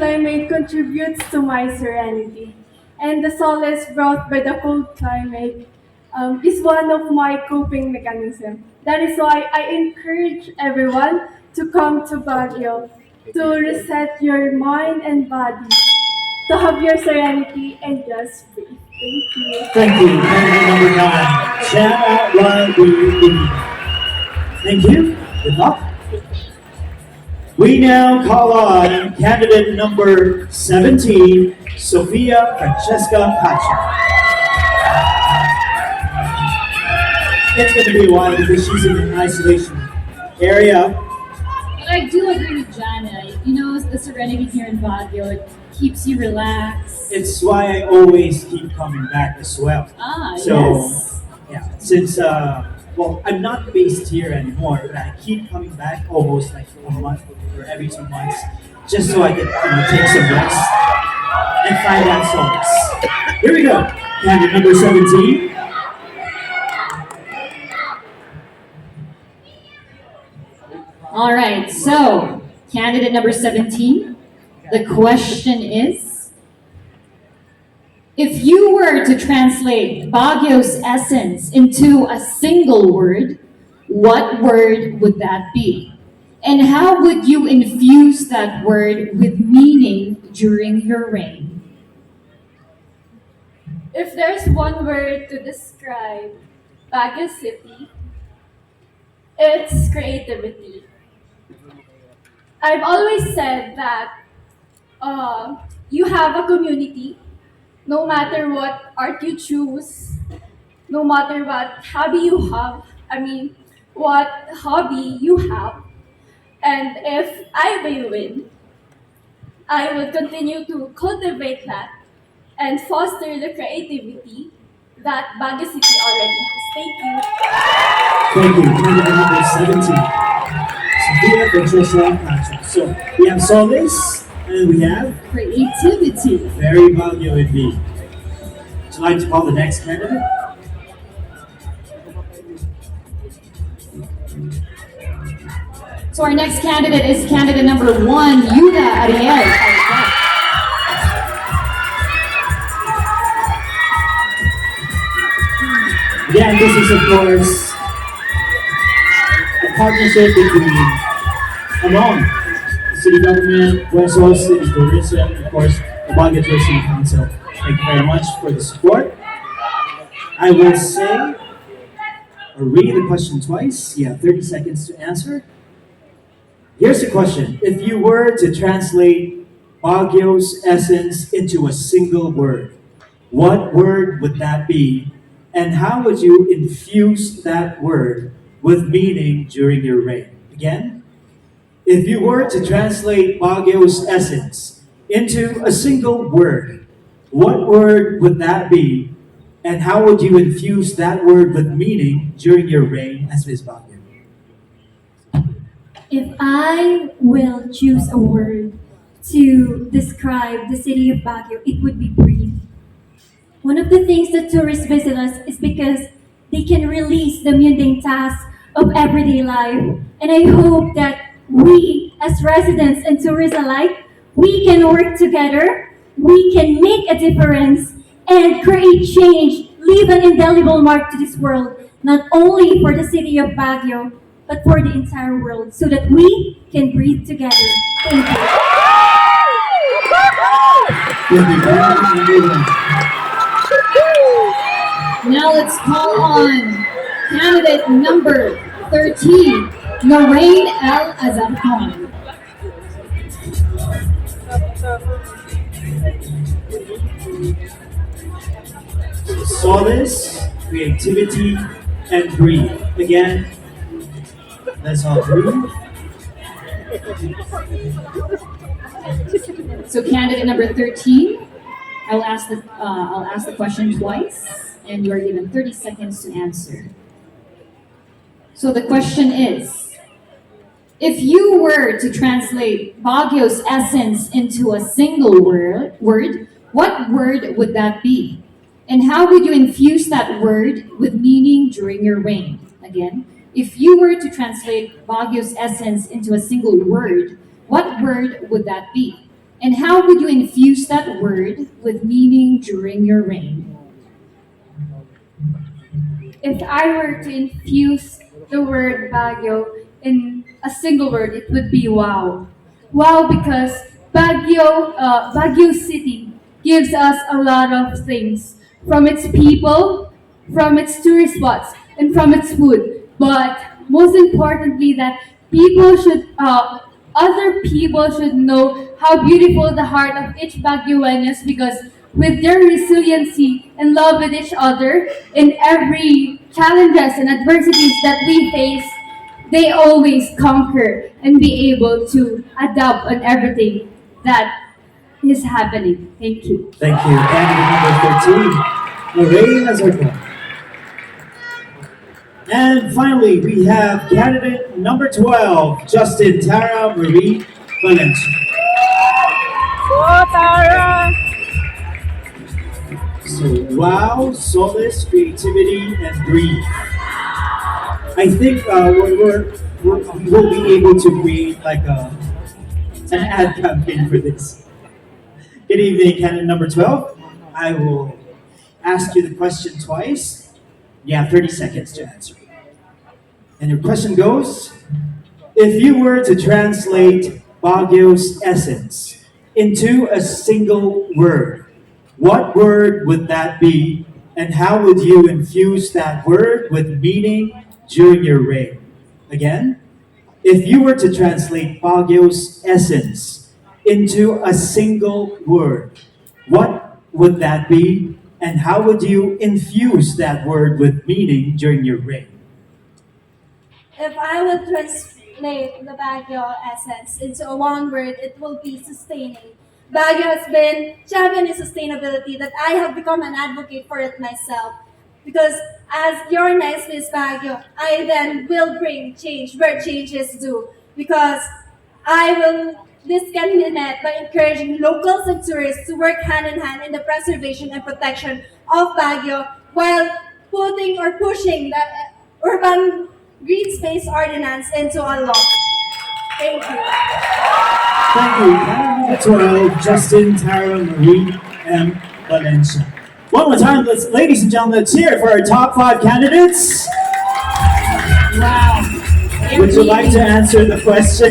climate contributes to my serenity, and the solace brought by the cold climate is one of my coping mechanisms. That is why I encourage everyone to come to Baguio to reset your mind and body, to have your serenity and just breathe. Thank you. Thank you. Candidate number 9, 𝗂𝗲𝗿𝗂𝗲. Thank you. Good luck. We now call on candidate number 17, 𝗂𝗵𝗁𝘂𝗂𝗏. It's going to be a while because she's in an isolation area. But I do agree with Jana. You know, the serenity here in Baguio, it keeps you relaxed. It's why I always keep coming back as well. Yes. Yeah, since well, I'm not based here anymore, but I keep coming back almost like a month or every 2 months, just so I can take some rest and find that solace. Here we go. Candidate number 17. All right, so candidate number 17, the question is, if you were to translate Baguio's essence into a single word, what word would that be? And how would you infuse that word with meaning during your reign? If there's one word to describe Baguio City, it's creativity. I've always said that you have a community, no matter what art you choose, no matter what hobby you have, and if I will win, I will continue to cultivate that and foster the creativity that Baguio City already has. Thank you. Thank you. Candidate number 17. 𝗂𝗵𝗁𝘂𝗂𝗏. So we have solace and we have Creativity. very Baguio indeed. Would you like to call the next candidate? So our next candidate is candidate number 1, 𝗂𝗵𝗁𝘂𝗶𝗃. Again, this is of course a partnership among the city government, Quezon City Tourism, and of course the Baguio City Council. Thank you very much for the support. I will say or read the question twice. You have 30 seconds to answer. Here's the question. If you were to translate Baguio's essence into a single word, what word would that be? And how would you infuse that word with meaning during your reign? Again, if you were to translate Baguio's essence into a single word, what word would that be? And how would you infuse that word with meaning during your reign as Miss Baguio? If I will choose a word to describe the city of Baguio, it would be breathe. One of the things that tourists visit us is because they can release the mundane tasks of everyday life. And I hope that we, as residents and tourists alike, we can work together, we can make a difference, and create change, leave an indelible mark to this world, not only for the city of Baguio, but for the entire world, so that we can breathe together. Thank you. Now let's call on candidate number 13, 𝗂𝗵𝗁𝘂𝗂𝗏. Solace, creativity, and breathe. Again, let's all breathe. So candidate number 13, I'll ask the question twice, and you are given 30 seconds to answer. So the question is, if you were to translate Baguio's essence into a single word, what word would that be? And how would you infuse that word with meaning during your reign? Again, if you were to translate Baguio's essence into a single word, what word would that be? And how would you infuse that word with meaning during your reign? If I were to infuse the word Baguio in a single word, it would be wow. Wow, because Baguio City gives us a lot of things from its people, from its tourist spots, and from its food. But most importantly, that other people should know how beautiful the heart of each Baguioan is, because with their resiliency and love with each other in every challenges and adversities that we face, they always conquer and be able to adapt on everything that is happening. Thank you. Thank you. Candidate number 13, Lorraine Azarco. And finally, we have candidate number 12, Justin Tara Marie Valencia. So, wow, solace, creativity, and breathe. I think we will be able to create like an ad campaign for this. Good evening, candidate number 12. I will ask you the question twice. You have 30 seconds to answer. And your question goes, if you were to translate Baguio's essence into a single word, what word would that be, and how would you infuse that word with meaning during your reign? Again, if you were to translate Baguio's essence into a single word, what would that be, and how would you infuse that word with meaning during your reign? If I would translate the Baguio essence into a one word, it will be sustaining. Baguio has been champion in sustainability, that I have become an advocate for it myself. Because as your next Miss Baguio, I then will bring change where change is due. Because this can be met by encouraging locals and tourists to work hand in hand in the preservation and protection of Baguio, while pushing the urban green space ordinance into a law. Thank you. Thank you. Candidate 12, Justin Tara Marie M. Valencia. One more time, ladies and gentlemen, let's hear it for our top 5 candidates. Wow. Would you like to answer the question?